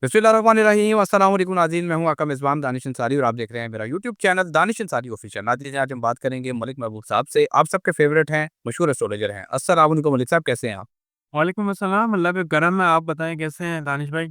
बिस्मिल्लाहिर्रहमानिर्रहीम अस्सलाम वालेकुम नाज़रीन, मैं हूँ आपका मेज़बान दानिश अंसारी और आप देख रहे हैं मेरा YouTube channel Danish Ansari official. नाज़रीन, आज हम बात करेंगे मलिक महबूब साहब से। आप सबके फेवरेट हैं, मशहूर एस्ट्रोलॉजर हैं। अस्सलाम वालेकुम मलिक साहब, कैसे हैं आप? वालेकुम अस्सलाम, अल्लाह का करम है। आप बताएँ कैसे हैं दानिश भाई?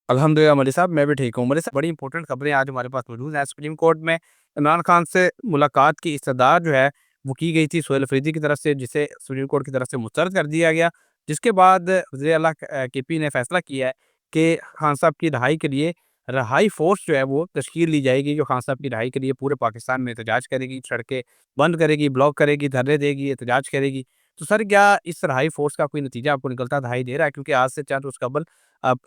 अल्हम्दुलिल्लाह मलिक साहब, मैं भी ठीक हूँ। मलिक साहब, बड़ी इंपॉर्टेंट खबरें आज हमारे पास मौजूद हैं। सुप्रीम कोर्ट में इमरान खान से मुलाकात की इस्तदा जो है वो की गई थी सोहेल अफरीदी की तरफ से, जिसे सुप्रीम कोर्ट की तरफ से मुस्तरद कर दिया गया। जिसके बाद वज़ीर आला केपी ने फैसला किया है कि खान साहब की रिहाई के लिए रहाई फ़ोर्स जो है वो तश्कील दी जाएगी, जो खान साहब की रिहाई के लिए पूरे पाकिस्तान में एहतजाज करेगी, सड़कें बंद करेगी, ब्लॉक करेगी, धरने देगी, एहतजाज करेगी। तो सर, क्या इस रहाई फ़ोर्स का कोई नतीजा आपको निकलता दिखाई दे रहा है? क्योंकि आज से चंद रोज़ कबल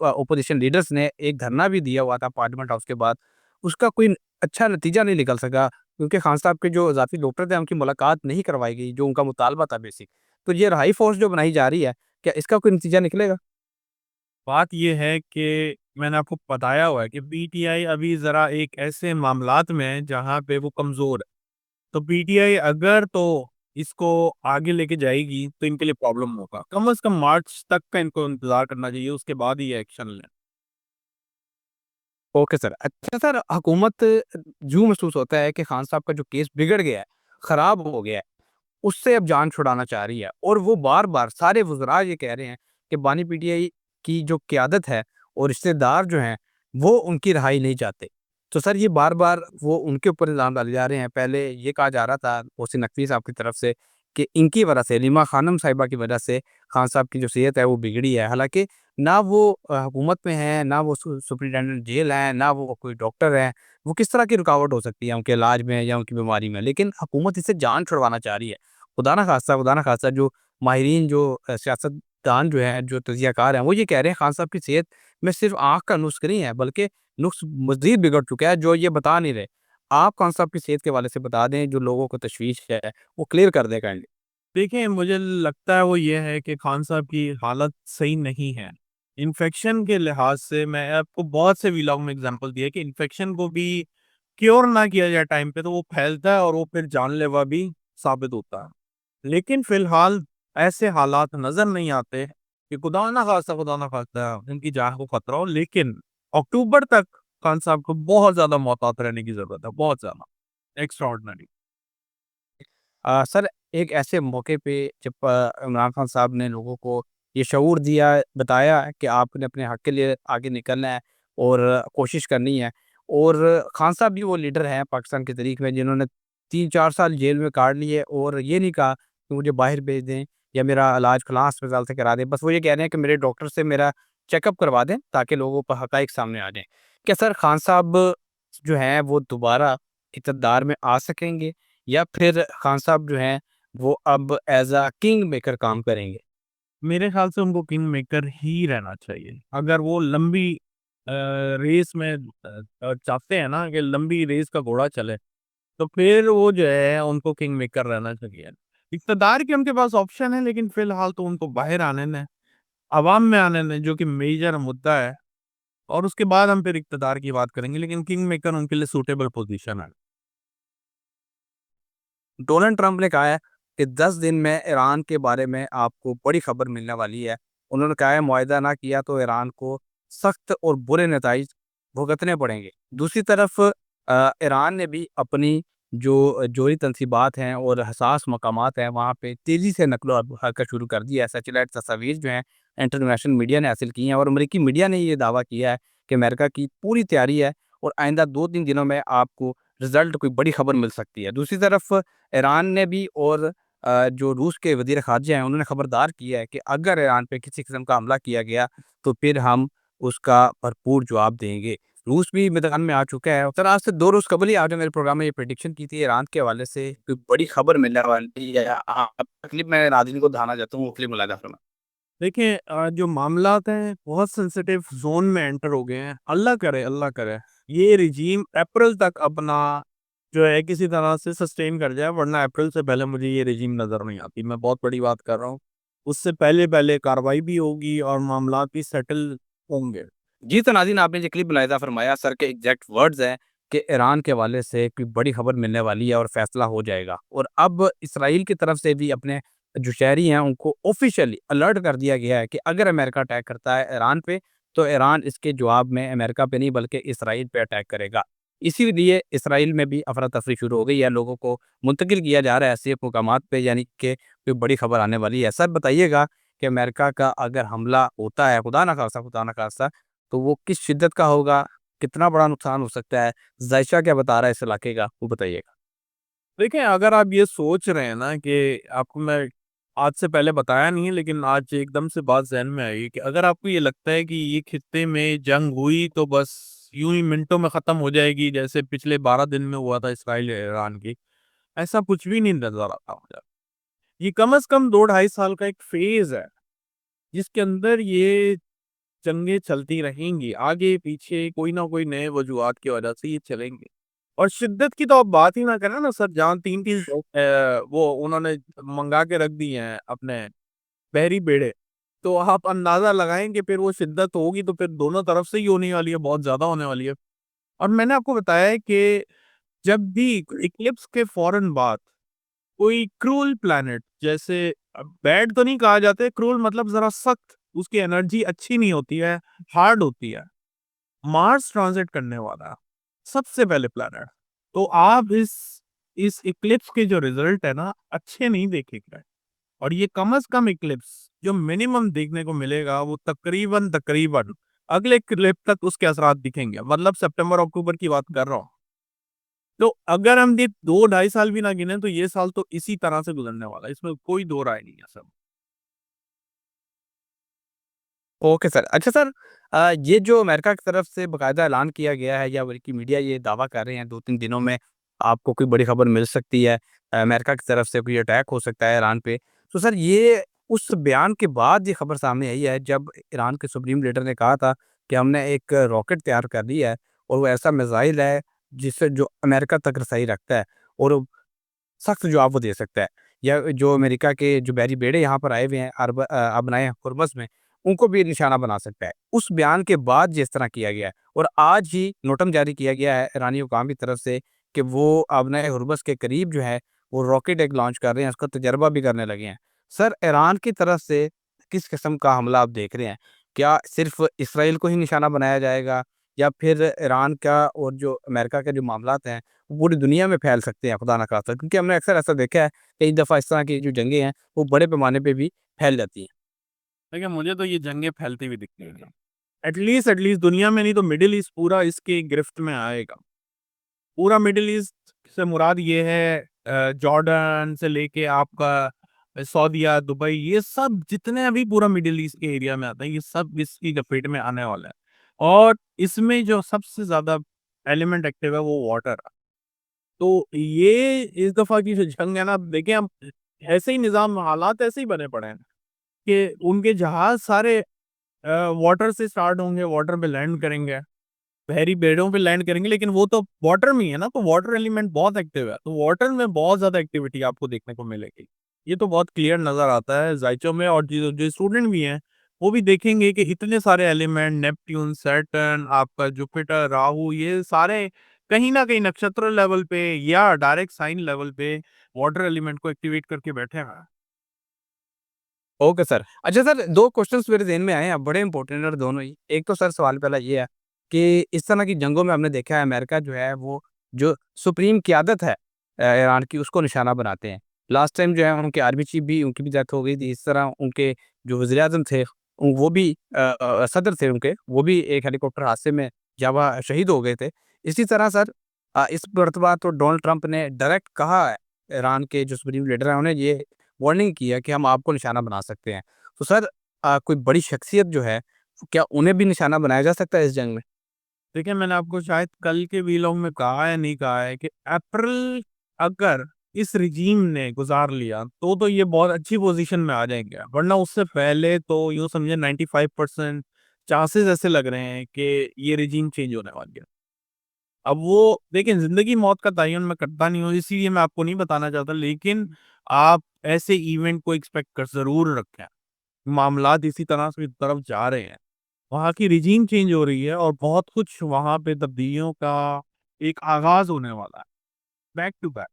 ओपोज़िशन लीडर्स ने एक धरना भी दिया हुआ था पार्लियामेंट हाउस के बाद। उसका कोई अच्छा नतीजा नहीं निकल सका, क्योंकि खान साहब के जो इज़ाफ़ी डॉक्टर थे, उनकी मुलाकात नहीं करवाई गई, जो उनका मुतालबा था बेसिक। तो ये रहाई फ़ोर्स जो बनाई जा रही है, क्या इसका कोई नतीजा निकलेगा? बात ये है कि मैंने आपको बताया हुआ है कि पीटीआई अभी ज़रा एक ऐसे मामलात में है जहाँ पे वो कमज़ोर है। तो पीटीआई अगर तो इसको आगे लेके जाएगी तो इनके लिए प्रॉब्लम होगा। कम से कम मार्च तक का इनको इंतज़ार करना चाहिए, उसके बाद ही ये एक्शन लें। Okay sir. अच्छा सर, हुकूमत यूँ महसूस होता है कि खान साहब का जो केस बिगड़ गया है, ख़राब हो गया है, उससे अब जान छुड़ाना चाह रही है, और वो बार-बार सारे वज़रा ये कह रहे हैं कि बानी पीटीआई की जो क़यादत है और रिश्तेदार जो हैं, वो उनकी रिहाई नहीं चाहते। तो सर, ये बार-बार वो उनके ऊपर इल्ज़ाम डाले जा रहे हैं। पहले ये कहा जा रहा था मोहसिन नकवी साहब की तरफ से कि इनकी वजह से, रीमा खानम साहिबा की वजह से खान साहब की जो सेहत है वो बिगड़ी है। हालाँकि ना वो हुकूमत में हैं, ना वो सुपरिटेंडेंट जेल हैं, ना वो कोई डॉक्टर हैं। वो किस तरह की रुकावट हो सकती है उनके इलाज में या उनकी बीमारी में? लेकिन हुकूमत इससे जान छुड़वाना चाह रही है। खुदा ना खास्ता जो माहिरीन, जो सियासतदान जो हैं, जो तज़कियाकार हैं, वो ये कह रहे हैं खान साहब की सेहत में सिर्फ़ आँख का नुक्स नहीं है, बल्कि नुक्स मज़ीद बिगड़ चुका है, जो ये बता नहीं रहे। आप खान साहब की सेहत के हवाले से बता दें, जो लोगों को तशवीश है, वो क्लियर कर दें काइंडली। देखिए, मुझे लगता है वो ये है कि खान साहब की हालत सही नहीं है। इन्फेक्शन के लिहाज से मैं आपको बहुत से व्लॉग में एग्ज़ाम्पल दिए कि इन्फेक्शन को भी क्योर ना किया जाए टाइम पे तो वो फैलता है और वो फिर जानलेवा भी साबित होता है। लेकिन फ़िलहाल ऐसे हालात नज़र नहीं आते कि खुदा ना ख़ास्ता उनकी जान को खतरा हो, लेकिन अक्टूबर तक खान साहब को बहुत ज़्यादा मोहतात रहने की ज़रूरत है, बहुत ज़्यादा, एक्स्ट्राऑर्डिनरी। सर, एक ऐसे मौके पे जब इमरान खान साहब ने लोगों को ये शऊर दिया, बताया कि आपने अपने हक़ के लिए आगे निकलना है और कोशिश करनी है, और खान साहब भी वो लीडर हैं पाकिस्तान की तारीख़ में जिन्होंने 3-4 साल जेल में काट लिए और ये नहीं कहा कि मुझे बाहर भेज दें या मेरा इलाज फलाँ अस्पताल से करा दें। बस वो ये कह रहे हैं कि मेरे डॉक्टर से मेरा चेकअप करवा दें, ताकि लोगों पर हक़ाइक़ सामने आ जाएँ। क्या सर, खान साहब जो हैं वो दोबारा इक़्तिदार में आ सकेंगे, या फिर खान साहब जो हैं वो अब एज़ अ किंग मेकर काम करेंगे? मेरे ख़्याल से उनको किंग मेकर ही रहना चाहिए। अगर वो लंबी रेस में चाहते हैं ना कि लंबी रेस का घोड़ा चले, तो फिर वो जो है उनको किंग मेकर रहना चाहिए। इक़्तिदार के उनके पास ऑप्शन है, लेकिन फ़िलहाल तो उनको बाहर आने दें, अवाम में आने दें, जो कि मेजर मुद्दा है, और उसके बाद हम फिर इक़्तिदार की बात करेंगे, लेकिन किंग मेकर उनके लिए सूटेबल पोज़ीशन है। डोनाल्ड ट्रंप ने कहा है कि 10 दिन में ईरान के बारे में आपको बड़ी खबर मिलने वाली है। उन्होंने कहा है मुआहदा ना किया तो ईरान को सख्त और बुरे नताइज भुगतने पड़ेंगे। दूसरी तरफ ईरान ने भी अपनी जो जोरी तनसीबात हैं और हसास मकामात हैं, वहाँ पे तेज़ी से नक़्लो हरकत शुरू कर दी है। सैटेलाइट तस्वीर जो हैं इंटरनेशनल मीडिया ने हासिल की हैं, और अमेरिकी मीडिया ने ये दावा किया है कि अमेरिका की पूरी तैयारी है और आइंदा 2-3 दिनों में आपको रिज़ल्ट कोई बड़ी खबर मिल सकती है। दूसरी तरफ ईरान ने भी, और जो रूस के वज़ीर ख़ारिजा हैं, उन्होंने ख़बरदार किया है कि अगर ईरान पे किसी किस्म का हमला किया गया, तो फिर हम उसका भरपूर जवाब देंगे। रूस भी मैदान में आ चुका है। सर, आज से 2 रोज़ कबल ही आपने मेरे प्रोग्राम में ये प्रेडिक्शन की थी ईरान के हवाले से, कोई बड़ी खबर मिलने वाली है। आप क्लिप मैं नाज़रीन को दिखाना चाहता हूँ, वो क्लिप मुलाहिज़ा फरमाएँ। देखिए, जो मामलात हैं बहुत सेंसिटिव ज़ोन में एंटर हो गए हैं। अल्लाह करे ये रिजीम अप्रैल तक अपना जो है किसी तरह से सस्टेन कर जाए, वरना अप्रैल से पहले मुझे ये रिजीम नज़र नहीं आती। मैं बहुत बड़ी बात कर रहा हूँ। उससे पहले-पहले कार्रवाई भी होगी और मामलात भी सेटल होंगे। जी, तो नाज़रीन, आपने जो क्लिप मुलाहिज़ा फरमाया, सर के एग्ज़ैक्ट वर्ड्स हैं कि ईरान के हवाले से कोई बड़ी खबर मिलने वाली है और फ़ैसला हो जाएगा। और अब इसराइल की तरफ से भी अपने जो शहरी हैं उनको ऑफ़िशियली अलर्ट कर दिया गया है कि अगर अमेरिका अटैक करता है ईरान पे, तो ईरान इसके जवाब में अमेरिका पे नहीं बल्कि इसराइल पे अटैक करेगा। इसीलिए इसराइल में भी अफरा-तफरी शुरू हो गई है, लोगों को मुंतकिल किया जा रहा है ऐसे मुकामात पे, यानी कि कोई बड़ी खबर आने वाली है। सर बताइएगा कि अमेरिका का अगर हमला होता है, खुदा ना खास्ता, तो वो किस शिद्दत का होगा? कितना बड़ा नुकसान हो सकता है? ज़ायशा क्या बता रहा है इस इलाके का? वो बताइएगा। देखिए, अगर आप ये सोच रहे हैं ना कि आपको मैं आज से पहले बताया नहीं है, लेकिन आज एकदम से बात ज़हन में आई कि अगर आपको ये लगता है कि ये खित्ते में जंग हुई तो बस यूँ ही मिनटों में ख़त्म हो जाएगी, जैसे पिछले 12 दिन में हुआ था इसराइल और ईरान की, ऐसा कुछ भी नहीं नज़र आता मुझे। ये कम से कम 2 ढाई साल का एक फ़ेज़ है, जिसके अंदर ये जंगें चलती रहेंगी, आगे-पीछे कोई ना कोई नए वजूहात की वजह से ये चलेंगे। और शिद्दत की तो आप बात ही ना करें ना सर, जहाँ 3-3 वो उन्होंने मँगा के रख दिए हैं अपने बहरी बेड़े, तो आप अंदाज़ा लगाएँ कि फिर वो शिद्दत होगी तो फिर दोनों तरफ से ही होने वाली है, बहुत ज़्यादा होने वाली है। और मैंने आपको बताया है कि जब भी इक्लिप्स के फ़ौरन बाद कोई क्रूअल प्लैनेट, जैसे बैड तो नहीं कहा जाता है, क्रूअल मतलब ज़रा सख्त, उसकी एनर्जी अच्छी नहीं होती है, हार्ड होती है। मार्स ट्रांज़िट करने वाला है, सबसे पहले प्लैनेट। तो आप इस इक्लिप्स के जो रिज़ल्ट है ना, अच्छे नहीं देखेंगे। और ये कम से कम इक्लिप्स जो मिनिमम देखने को मिलेगा, वो तकरीबन अगले इक्लिप्स तक उसके असरात दिखेंगे। मतलब सितंबर-अक्टूबर की बात कर रहा हूँ। तो अगर हम ये 2 ढाई साल भी ना गिने, तो ये साल तो इसी तरह से गुज़रने वाला है, इसमें कोई दो राय नहीं है सर। Okay sir. अच्छा सर, ये जो अमेरिका की तरफ से बाकायदा ऐलान किया गया है या बल्कि मीडिया ये दावा कर रहे हैं 2-3 दिनों में आपको कोई बड़ी खबर मिल सकती है, अमेरिका की तरफ से कोई अटैक हो सकता है ईरान पे। तो सर ये उस बयान के बाद ये खबर सामने आई है जब ईरान के सुप्रीम लीडर ने कहा था कि हमने एक रॉकेट तैयार कर लिया है और वो ऐसा मिसाइल है जिससे जो अमेरिका तक रसाई रखता है और सख्त जवाब वो दे सकता है। या जो अमेरिका के जो बैरी बेड़े यहाँ पर आए हुए हैं अपनाए हुर्मुज़ में, उनको भी निशाना बना सकता है। उस बयान के बाद जिस तरह किया गया है और आज ही नोटम जारी किया गया है ईरानी हुकाम की तरफ से कि वो अपनाए हुर्मुज़ के करीब जो है, वो रॉकेट एक लॉन्च कर रहे हैं, उसका तजर्बा भी करने लगे हैं। सर ईरान की तरफ से किस किस्म का हमला आप देख रहे हैं? क्या सिर्फ़ इसराइल को ही निशाना बनाया जाएगा या फिर ईरान का और जो अमेरिका के जो मामलात हैं पूरी दुनिया में फैल सकते हैं खुदा ना खास्ता, क्योंकि हमने अक्सर ऐसा देखा है कई दफ़ा इस तरह की जो जंगें हैं वो बड़े पैमाने पे भी फैल जाती हैं। देखिए, मुझे तो ये जंगें फैलती हुई दिखती हैं। एटलीस्ट दुनिया में नहीं तो मिडल ईस्ट पूरा इसकी गिरफ्त में आएगा। पूरा मिडल ईस्ट से मुराद ये है, जॉर्डन से लेके आपका सऊदीया, दुबई, ये सब जितने अभी पूरा मिडल ईस्ट के एरिया में आता है, ये सब इसकी लपेट में आने वाला है। और इसमें जो सबसे ज़्यादा एलिमेंट एक्टिव है वो वाटर है। तो ये इस दफ़ा की जो जंग है ना, देखिए हम ऐसे ही निज़ाम हालात ऐसे ही बने पड़े हैं कि उनके जहाज़ सारे वाटर से स्टार्ट होंगे, वाटर पे लैंड करेंगे। बहरी बेड़ों पे लैंड करेंगे, लेकिन वो तो वाटर में ही है ना, तो वाटर एलिमेंट बहुत एक्टिव है, तो वाटर में बहुत ज़्यादा एक्टिविटी आपको देखने को मिलेगी। ये तो बहुत क्लियर नज़र आता है ज़ाइचो में, और जो जो स्टूडेंट भी हैं, वो भी देखेंगे कि इतने सारे एलिमेंट नेपट्यून, सैटर्न, आपका जुपिटर, राहु, ये सारे कहीं न कहीं नक्षत्र लेवल पे या डायरेक्ट साइन लेवल पे वाटर एलिमेंट को एक्टिवेट करके बैठे हैं। Okay sir. अच्छा सर, 2 क्वेश्चन्स मेरे ज़हन में आए हैं, बड़े इंपॉर्टेंट है दोनों ही। एक तो सर सवाल पहला ये है कि इस तरह की जंगों में हमने देखा है अमेरिका जो है वो जो सुप्रीम क़यादत है ईरान की उसको निशाना बनाते हैं। लास्ट टाइम जो है उनके आर्मी चीफ भी उनकी भी डेथ हो गई थी। इस तरह उनके जो वज़ीर-ए-आज़म थे वो भी सदर थे उनके, वो भी एक हेलीकॉप्टर हादसे में जाँ शहीद हो गए थे। इसी तरह सर इस मर्तबा तो डोनाल्ड ट्रंप ने डायरेक्ट कहा है, ईरान के जो सुप्रीम लीडर हैं उन्हें ये वार्निंग की है कि हम आपको निशाना बना सकते हैं। तो सर कोई बड़ी शख्सियत जो है, क्या उन्हें भी निशाना बनाया जा सकता है इस जंग में? देखिए, मैंने आपको शायद कल के व्लॉग में कहा है, नहीं कहा है कि अप्रैल अगर इस रिजीम ने गुज़ार लिया, तो ये बहुत अच्छी पोज़ीशन में आ जाएँगे। वरना उससे पहले तो यूँ समझिए 95% चांसेज़ ऐसे लग रहे हैं कि ये रिजीम चेंज होने वाली है। अब वो देखिए, ज़िंदगी-मौत का तयन मैं करता नहीं हूँ, इसीलिए मैं आपको नहीं बताना चाहता, लेकिन आप ऐसे इवेंट को एक्सपेक्ट कर ज़रूर रखें। मामलात इसी तरह से तरफ जा रहे हैं। वहाँ की रिजीम चेंज हो रही है और बहुत कुछ वहाँ पे तब्दीलियों का एक आगाज़ होने वाला है, back to back.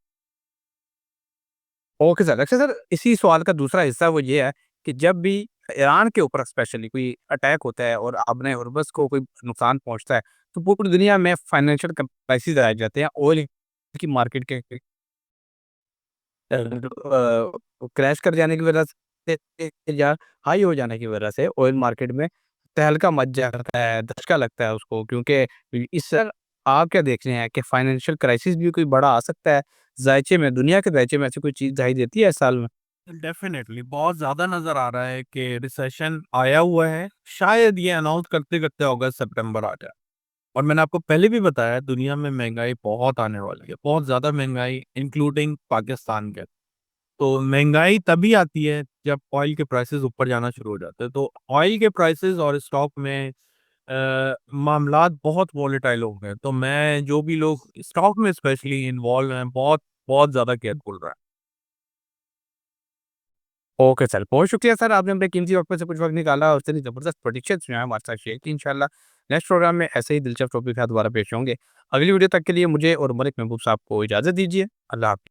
Okay sir. अच्छा सर, इसी सवाल का दूसरा हिस्सा वो ये है कि जब भी ईरान के ऊपर स्पेशली कोई अटैक होता है और अपने हर्बस को कोई नुकसान पहुँचता है, तो पूरी दुनिया में फाइनेंशियल क्राइसिस आ जाते हैं। ऑयल की मार्केट के क्रैश कर जाने की वजह से या हाई हो जाने की वजह से ऑयल मार्केट में तहलका मच जाता है, धचका लगता है उसको, क्योंकि इस आप क्या देख रहे हैं कि फाइनेंशियल क्राइसिस भी कोई बड़ा आ सकता है ज़ायचे में, दुनिया के ज़ायचे में ऐसी कोई चीज़ दिखाई देती है इस साल में? डेफ़िनेटली बहुत ज़्यादा नज़र आ रहा है कि रिसेशन आया हुआ है। शायद ये अनाउंस करते-करते अगस्त-सितंबर आ जाए। और मैंने आपको पहले भी बताया दुनिया में महँगाई बहुत आने वाली है, बहुत ज़्यादा महँगाई इंक्लूडिंग पाकिस्तान के। तो महँगाई तभी आती है जब ऑयल के प्राइसेज़ ऊपर जाना शुरू हो जाते हैं। तो ऑयल के प्राइसेज़ और स्टॉक में मामलात बहुत वोलेटाइल हो गए हैं। तो मैं जो भी लोग स्टॉक में स्पेशली इन्वॉल्व हैं, बहुत बहुत ज़्यादा केयरफुल रहें। ओके सर, बहुत शुक्रिया सर, आपने अपने कीमती वक़्त में से कुछ वक़्त निकाला और इतनी ज़बरदस्त प्रेडिक्शंस जो हैं हमारे साथ शेयर की। इंशाअल्लाह नेक्स्ट प्रोग्राम में ऐसे ही दिलचस्प टॉपिक के साथ दोबारा पेश होंगे। अगली वीडियो तक के लिए मुझे और मलिक महबूब साहब को इजाज़त दीजिए। अल्लाह हाफ़िज़।